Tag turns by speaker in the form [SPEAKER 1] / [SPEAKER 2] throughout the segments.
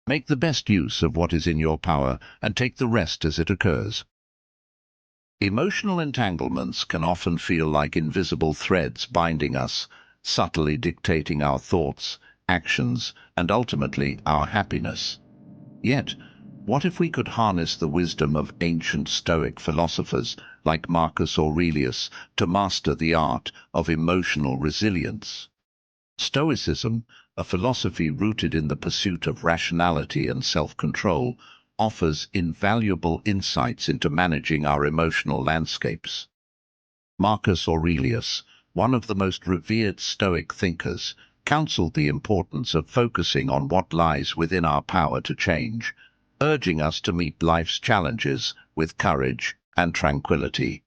[SPEAKER 1] Make the best use of what is in your power and take the rest as it occurs. Emotional entanglements can often feel like invisible threads binding us, subtly dictating our thoughts, actions, and ultimately our happiness. Yet, what if we could harness the wisdom of ancient Stoic philosophers like Marcus Aurelius to master the art of emotional resilience? Stoicism, a philosophy rooted in the pursuit of rationality and self-control, offers invaluable insights into managing our emotional landscapes. Marcus Aurelius, one of the most revered Stoic thinkers, counseled the importance of focusing on what lies within our power to change, urging us to meet life's challenges with courage and tranquility.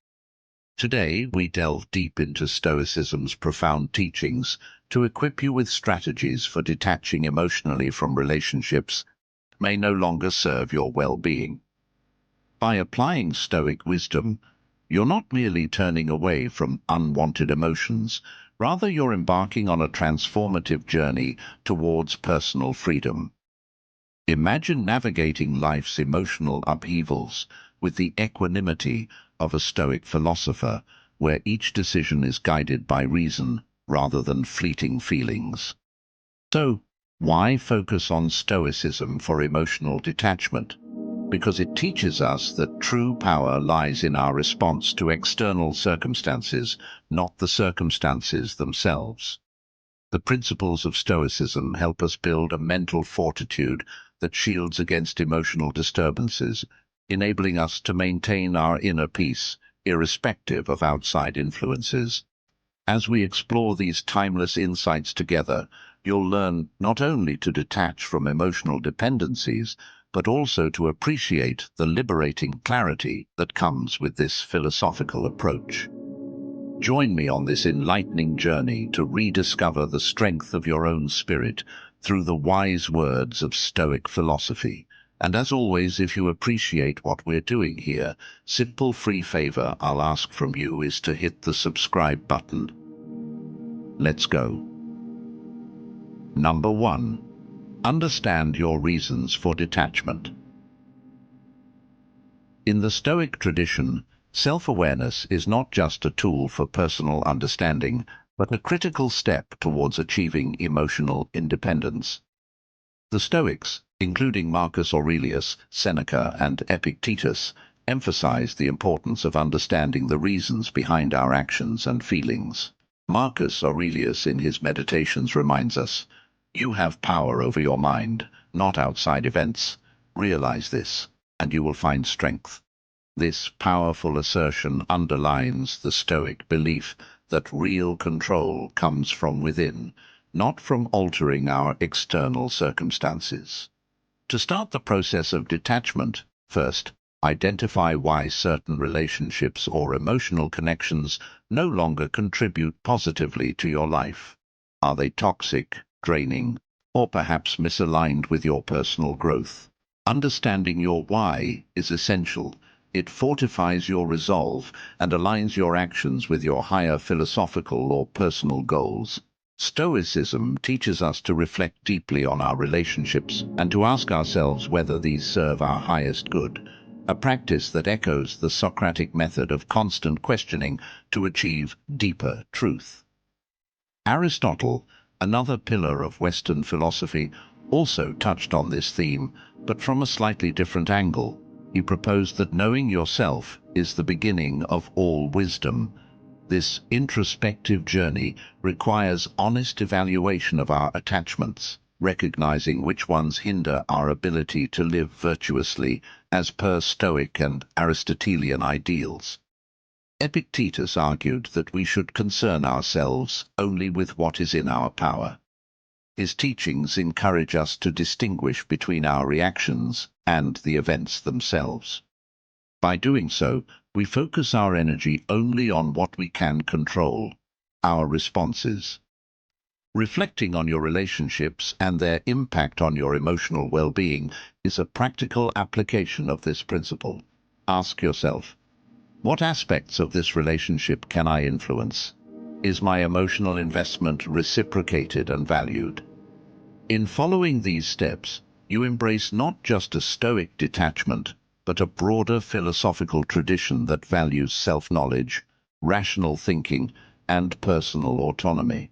[SPEAKER 1] Today, we delve deep into Stoicism's profound teachings to equip you with strategies for detaching emotionally from relationships that may no longer serve your well-being. By applying Stoic wisdom, you're not merely turning away from unwanted emotions, rather you're embarking on a transformative journey towards personal freedom. Imagine navigating life's emotional upheavals with the equanimity of a Stoic philosopher, where each decision is guided by reason rather than fleeting feelings. So, why focus on Stoicism for emotional detachment? Because it teaches us that true power lies in our response to external circumstances, not the circumstances themselves. The principles of Stoicism help us build a mental fortitude that shields against emotional disturbances, enabling us to maintain our inner peace, irrespective of outside influences. As we explore these timeless insights together, you'll learn not only to detach from emotional dependencies, but also to appreciate the liberating clarity that comes with this philosophical approach. Join me on this enlightening journey to rediscover the strength of your own spirit through the wise words of Stoic philosophy. And as always, if you appreciate what we're doing here, simple free favor I'll ask from you is to hit the subscribe button. Let's go. Number 1. Understand your reasons for detachment. In the Stoic tradition, self-awareness is not just a tool for personal understanding, but a critical step towards achieving emotional independence. The Stoics, including Marcus Aurelius, Seneca, and Epictetus, emphasize the importance of understanding the reasons behind our actions and feelings. Marcus Aurelius in his Meditations reminds us, "You have power over your mind, not outside events. Realize this, and you will find strength." This powerful assertion underlines the Stoic belief that real control comes from within, not from altering our external circumstances. To start the process of detachment, first, identify why certain relationships or emotional connections no longer contribute positively to your life. Are they toxic, draining, or perhaps misaligned with your personal growth? Understanding your why is essential. It fortifies your resolve and aligns your actions with your higher philosophical or personal goals. Stoicism teaches us to reflect deeply on our relationships and to ask ourselves whether these serve our highest good, a practice that echoes the Socratic method of constant questioning to achieve deeper truth. Aristotle, another pillar of Western philosophy, also touched on this theme, but from a slightly different angle. He proposed that knowing yourself is the beginning of all wisdom. This introspective journey requires honest evaluation of our attachments, recognizing which ones hinder our ability to live virtuously as per Stoic and Aristotelian ideals. Epictetus argued that we should concern ourselves only with what is in our power. His teachings encourage us to distinguish between our reactions and the events themselves. By doing so, we focus our energy only on what we can control, our responses. Reflecting on your relationships and their impact on your emotional well-being is a practical application of this principle. Ask yourself, what aspects of this relationship can I influence? Is my emotional investment reciprocated and valued? In following these steps, You embrace not just a Stoic detachment, but a broader philosophical tradition that values self-knowledge, rational thinking, and personal autonomy.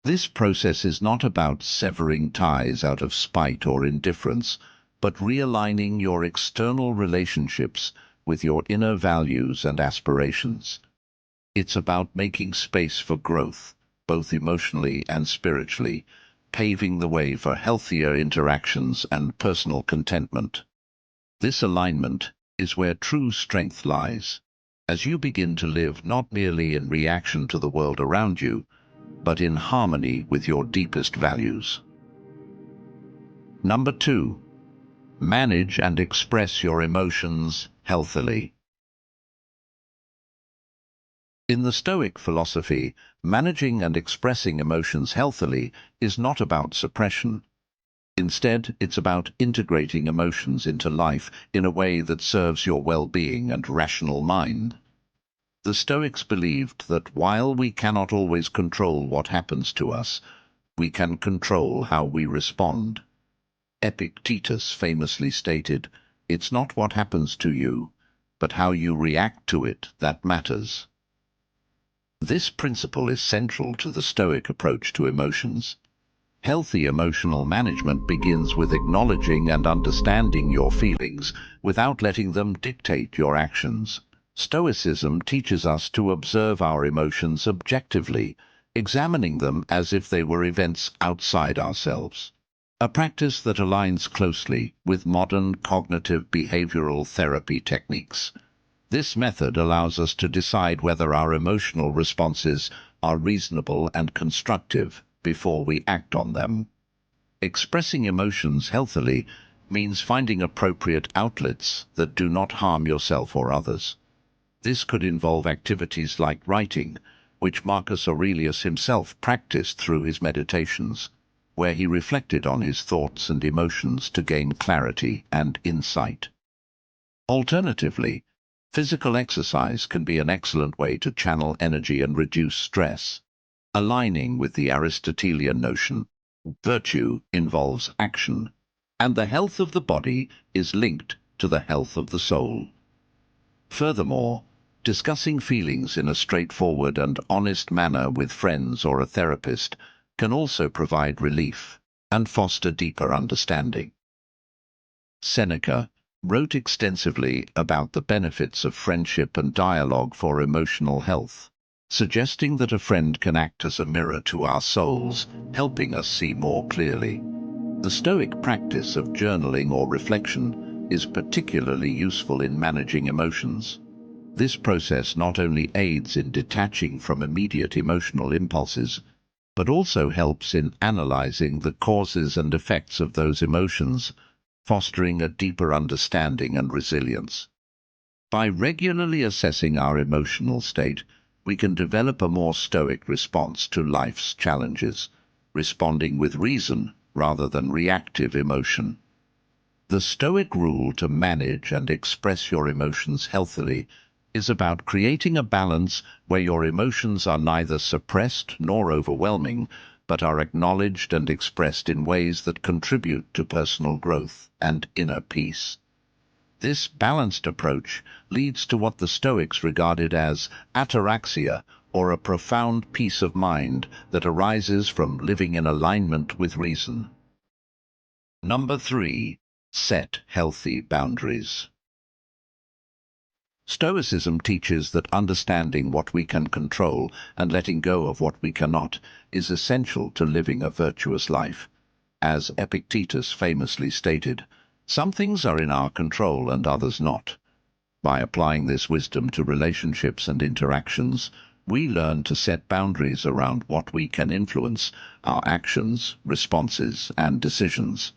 [SPEAKER 1] This process is not about severing ties out of spite or indifference, but realigning your external relationships with your inner values and aspirations. It's about making space for growth, both emotionally and spiritually, paving the way for healthier interactions and personal contentment. This alignment is where true strength lies, as you begin to live not merely in reaction to the world around you, but in harmony with your deepest values. Number 2. Manage and express your emotions healthily. In the Stoic philosophy, managing and expressing emotions healthily is not about suppression. Instead, it's about integrating emotions into life in a way that serves your well-being and rational mind. The Stoics believed that while we cannot always control what happens to us, we can control how we respond. Epictetus famously stated, "It's not what happens to you, but how you react to it that matters." This principle is central to the Stoic approach to emotions. Healthy emotional management begins with acknowledging and understanding your feelings without letting them dictate your actions. Stoicism teaches us to observe our emotions objectively, examining them as if they were events outside ourselves. A practice that aligns closely with modern cognitive behavioral therapy techniques. This method allows us to decide whether our emotional responses are reasonable and constructive before we act on them. Expressing emotions healthily means finding appropriate outlets that do not harm yourself or others. This could involve activities like writing, which Marcus Aurelius himself practiced through his meditations, where he reflected on his thoughts and emotions to gain clarity and insight. Alternatively, physical exercise can be an excellent way to channel energy and reduce stress. Aligning with the Aristotelian notion, virtue involves action, and the health of the body is linked to the health of the soul. Furthermore, discussing feelings in a straightforward and honest manner with friends or a therapist can also provide relief and foster deeper understanding. Seneca wrote extensively about the benefits of friendship and dialogue for emotional health, suggesting that a friend can act as a mirror to our souls, helping us see more clearly. The Stoic practice of journaling or reflection is particularly useful in managing emotions. This process not only aids in detaching from immediate emotional impulses, but also helps in analyzing the causes and effects of those emotions, fostering a deeper understanding and resilience. By regularly assessing our emotional state, we can develop a more stoic response to life's challenges, responding with reason rather than reactive emotion. The Stoic rule to manage and express your emotions healthily is about creating a balance where your emotions are neither suppressed nor overwhelming, but are acknowledged and expressed in ways that contribute to personal growth and inner peace. This balanced approach leads to what the Stoics regarded as ataraxia, or a profound peace of mind that arises from living in alignment with reason. Number 3. Set healthy boundaries. Stoicism teaches that understanding what we can control and letting go of what we cannot is essential to living a virtuous life. As Epictetus famously stated, some things are in our control and others not. By applying this wisdom to relationships and interactions, we learn to set boundaries around what we can influence, our actions, responses, and decisions.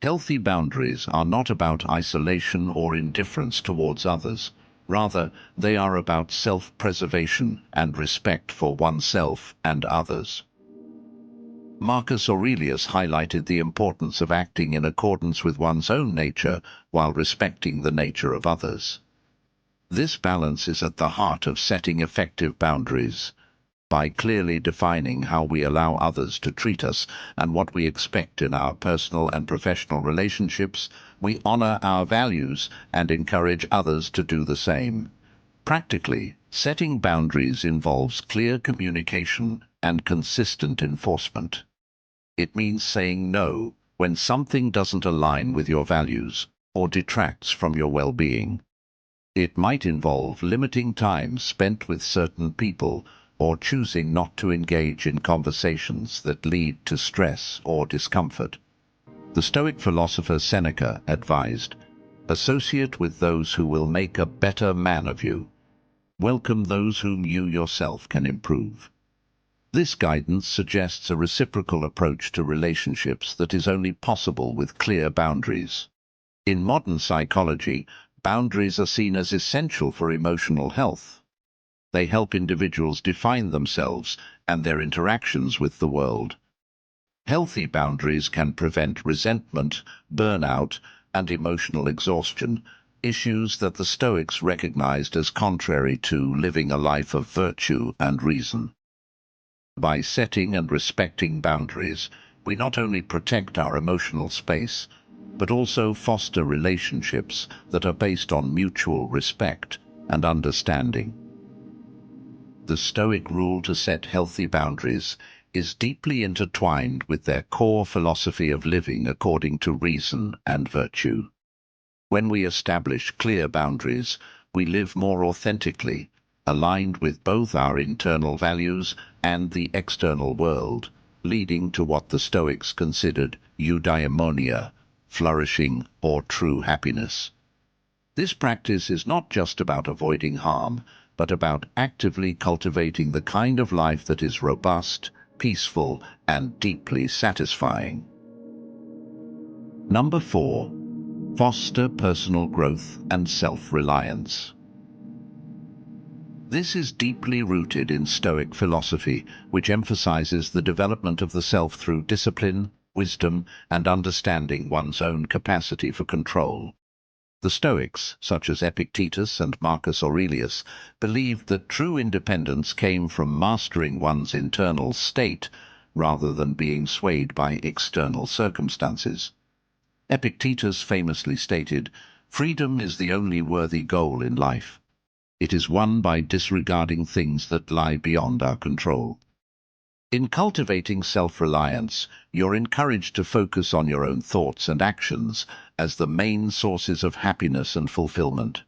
[SPEAKER 1] Healthy boundaries are not about isolation or indifference towards others. Rather, they are about self-preservation and respect for oneself and others. Marcus Aurelius highlighted the importance of acting in accordance with one's own nature while respecting the nature of others. This balance is at the heart of setting effective boundaries. By clearly defining how we allow others to treat us and what we expect in our personal and professional relationships, we honor our values and encourage others to do the same. Practically, setting boundaries involves clear communication and consistent enforcement. It means saying no when something doesn't align with your values or detracts from your well-being. It might involve limiting time spent with certain people or choosing not to engage in conversations that lead to stress or discomfort. The Stoic philosopher Seneca advised, "Associate with those who will make a better man of you. Welcome those whom you yourself can improve." This guidance suggests a reciprocal approach to relationships that is only possible with clear boundaries. In modern psychology, boundaries are seen as essential for emotional health. They help individuals define themselves and their interactions with the world. Healthy boundaries can prevent resentment, burnout, and emotional exhaustion, issues that the Stoics recognized as contrary to living a life of virtue and reason. By setting and respecting boundaries, we not only protect our emotional space, but also foster relationships that are based on mutual respect and understanding. The Stoic rule to set healthy boundaries is deeply intertwined with their core philosophy of living according to reason and virtue. When we establish clear boundaries, we live more authentically, aligned with both our internal values and the external world, leading to what the Stoics considered eudaimonia, flourishing or true happiness. This practice is not just about avoiding harm, but about actively cultivating the kind of life that is robust, peaceful, and deeply satisfying. Number 4. Foster personal growth and self-reliance. This is deeply rooted in Stoic philosophy, which emphasizes the development of the self through discipline, wisdom, and understanding one's own capacity for control. The Stoics, such as Epictetus and Marcus Aurelius, believed that true independence came from mastering one's internal state rather than being swayed by external circumstances. Epictetus famously stated, "Freedom is the only worthy goal in life. It is won by disregarding things that lie beyond our control." In cultivating self-reliance, you're encouraged to focus on your own thoughts and actions as the main sources of happiness and fulfillment.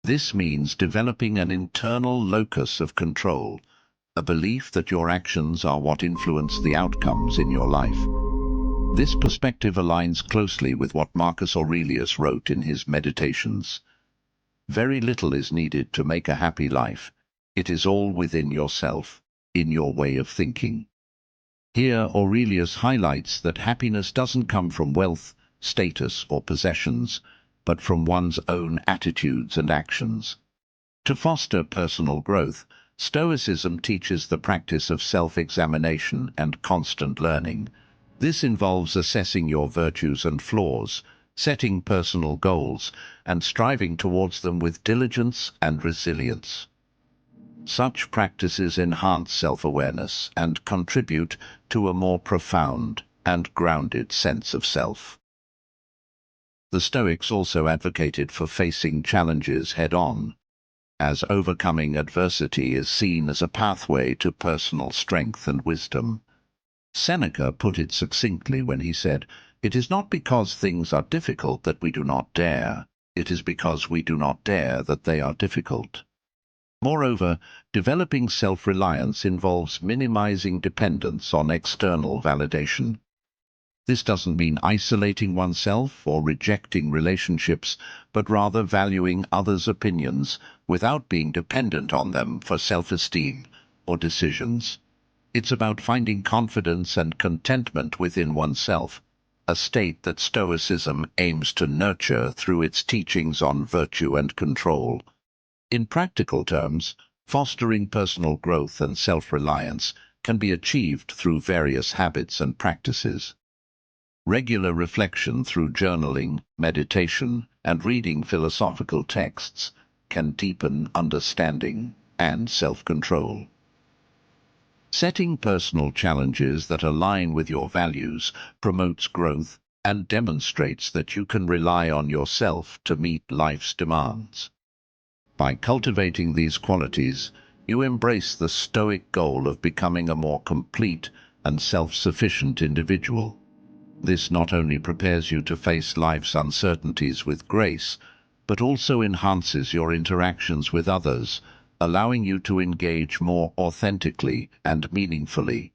[SPEAKER 1] This means developing an internal locus of control, a belief that your actions are what influence the outcomes in your life. This perspective aligns closely with what Marcus Aurelius wrote in his Meditations. Very little is needed to make a happy life. It is all within yourself, in your way of thinking. Here, Aurelius highlights that happiness doesn't come from wealth, status, or possessions, but from one's own attitudes and actions. To foster personal growth, Stoicism teaches the practice of self-examination and constant learning. This involves assessing your virtues and flaws, setting personal goals, and striving towards them with diligence and resilience. Such practices enhance self-awareness and contribute to a more profound and grounded sense of self. The Stoics also advocated for facing challenges head-on, as overcoming adversity is seen as a pathway to personal strength and wisdom. Seneca put it succinctly when he said, "It is not because things are difficult that we do not dare. It is because we do not dare that they are difficult." Moreover, developing self-reliance involves minimizing dependence on external validation. This doesn't mean isolating oneself or rejecting relationships, but rather valuing others' opinions without being dependent on them for self-esteem or decisions. It's about finding confidence and contentment within oneself, a state that Stoicism aims to nurture through its teachings on virtue and control. In practical terms, fostering personal growth and self-reliance can be achieved through various habits and practices. Regular reflection through journaling, meditation, and reading philosophical texts can deepen understanding and self-control. Setting personal challenges that align with your values promotes growth and demonstrates that you can rely on yourself to meet life's demands. By cultivating these qualities, you embrace the Stoic goal of becoming a more complete and self-sufficient individual. This not only prepares you to face life's uncertainties with grace, but also enhances your interactions with others, allowing you to engage more authentically and meaningfully.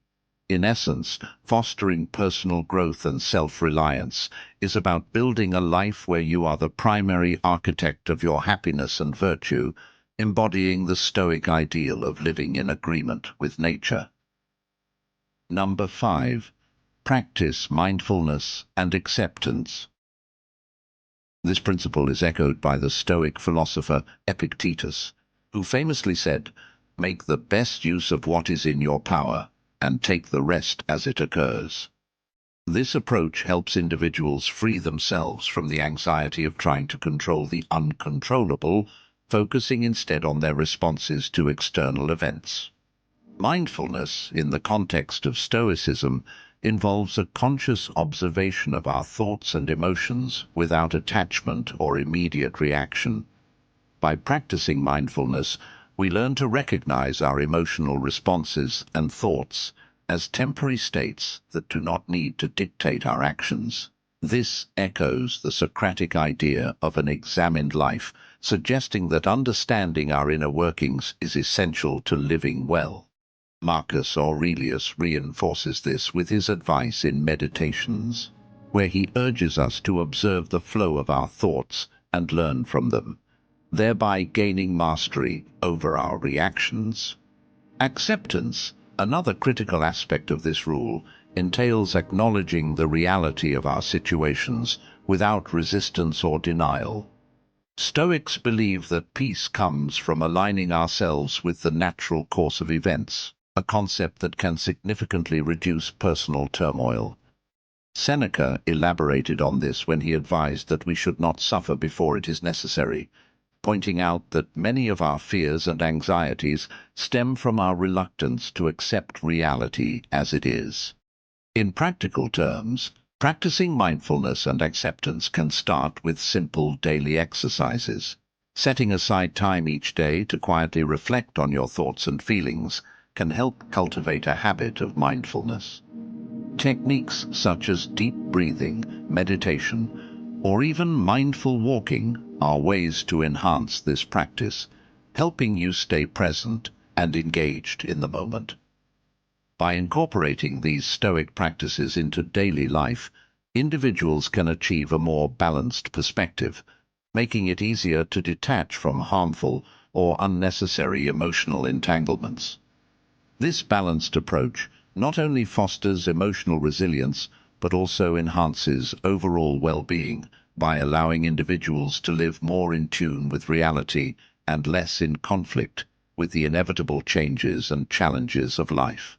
[SPEAKER 1] In essence, fostering personal growth and self-reliance is about building a life where you are the primary architect of your happiness and virtue, embodying the Stoic ideal of living in agreement with nature. Number 5. Practice mindfulness and acceptance. This principle is echoed by the Stoic philosopher Epictetus, who famously said, "Make the best use of what is in your power, and take the rest as it occurs." This approach helps individuals free themselves from the anxiety of trying to control the uncontrollable, focusing instead on their responses to external events. Mindfulness, in the context of Stoicism, involves a conscious observation of our thoughts and emotions without attachment or immediate reaction. By practicing mindfulness, we learn to recognize our emotional responses and thoughts as temporary states that do not need to dictate our actions. This echoes the Socratic idea of an examined life, suggesting that understanding our inner workings is essential to living well. Marcus Aurelius reinforces this with his advice in Meditations, where he urges us to observe the flow of our thoughts and learn from them, thereby gaining mastery over our reactions. Acceptance, another critical aspect of this rule, entails acknowledging the reality of our situations without resistance or denial. Stoics believe that peace comes from aligning ourselves with the natural course of events, a concept that can significantly reduce personal turmoil. Seneca elaborated on this when he advised that we should not suffer before it is necessary, pointing out that many of our fears and anxieties stem from our reluctance to accept reality as it is. In practical terms, practicing mindfulness and acceptance can start with simple daily exercises. Setting aside time each day to quietly reflect on your thoughts and feelings can help cultivate a habit of mindfulness. Techniques such as deep breathing, meditation, or even mindful walking are ways to enhance this practice, helping you stay present and engaged in the moment. By incorporating these Stoic practices into daily life, individuals can achieve a more balanced perspective, making it easier to detach from harmful or unnecessary emotional entanglements. This balanced approach not only fosters emotional resilience, but also enhances overall well-being by allowing individuals to live more in tune with reality and less in conflict with the inevitable changes and challenges of life.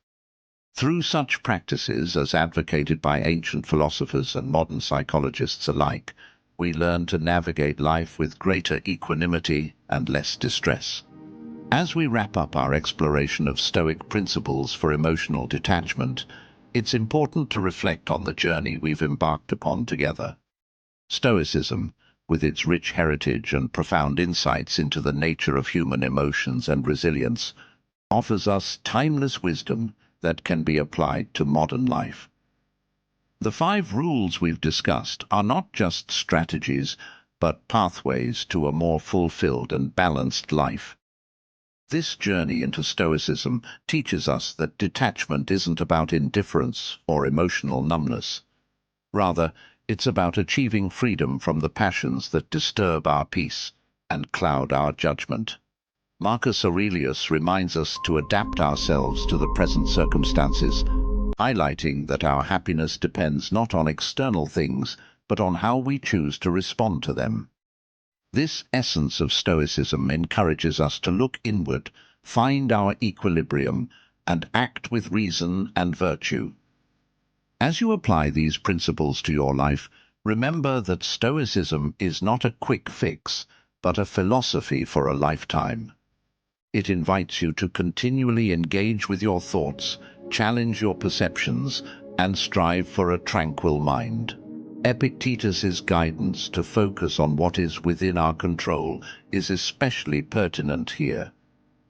[SPEAKER 1] Through such practices as advocated by ancient philosophers and modern psychologists alike, we learn to navigate life with greater equanimity and less distress. As we wrap up our exploration of Stoic principles for emotional detachment, it's important to reflect on the journey we've embarked upon together. Stoicism, with its rich heritage and profound insights into the nature of human emotions and resilience, offers us timeless wisdom that can be applied to modern life. The 5 rules we've discussed are not just strategies, but pathways to a more fulfilled and balanced life. This journey into Stoicism teaches us that detachment isn't about indifference or emotional numbness. Rather, it's about achieving freedom from the passions that disturb our peace and cloud our judgment. Marcus Aurelius reminds us to adapt ourselves to the present circumstances, highlighting that our happiness depends not on external things, but on how we choose to respond to them. This essence of Stoicism encourages us to look inward, find our equilibrium, and act with reason and virtue. As you apply these principles to your life, remember that Stoicism is not a quick fix, but a philosophy for a lifetime. It invites you to continually engage with your thoughts, challenge your perceptions, and strive for a tranquil mind. Epictetus's guidance to focus on what is within our control is especially pertinent here.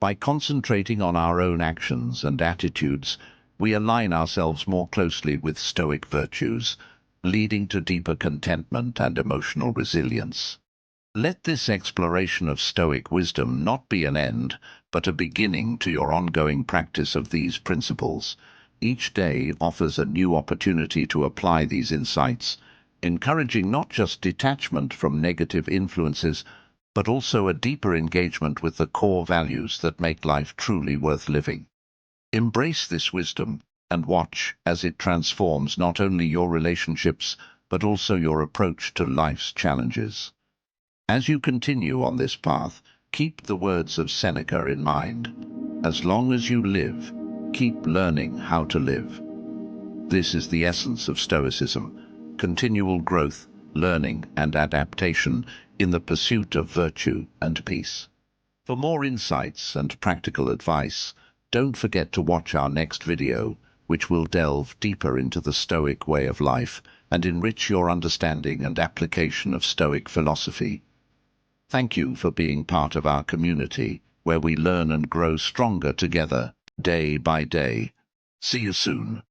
[SPEAKER 1] By concentrating on our own actions and attitudes, we align ourselves more closely with Stoic virtues, leading to deeper contentment and emotional resilience. Let this exploration of Stoic wisdom not be an end, but a beginning to your ongoing practice of these principles. Each day offers a new opportunity to apply these insights, encouraging not just detachment from negative influences, but also a deeper engagement with the core values that make life truly worth living. Embrace this wisdom and watch as it transforms not only your relationships, but also your approach to life's challenges. As you continue on this path, keep the words of Seneca in mind. As long as you live, keep learning how to live. This is the essence of Stoicism: continual growth, learning, and adaptation in the pursuit of virtue and peace. For more insights and practical advice, don't forget to watch our next video, which will delve deeper into the Stoic way of life and enrich your understanding and application of Stoic philosophy. Thank you for being part of our community, where we learn and grow stronger together, day by day. See you soon.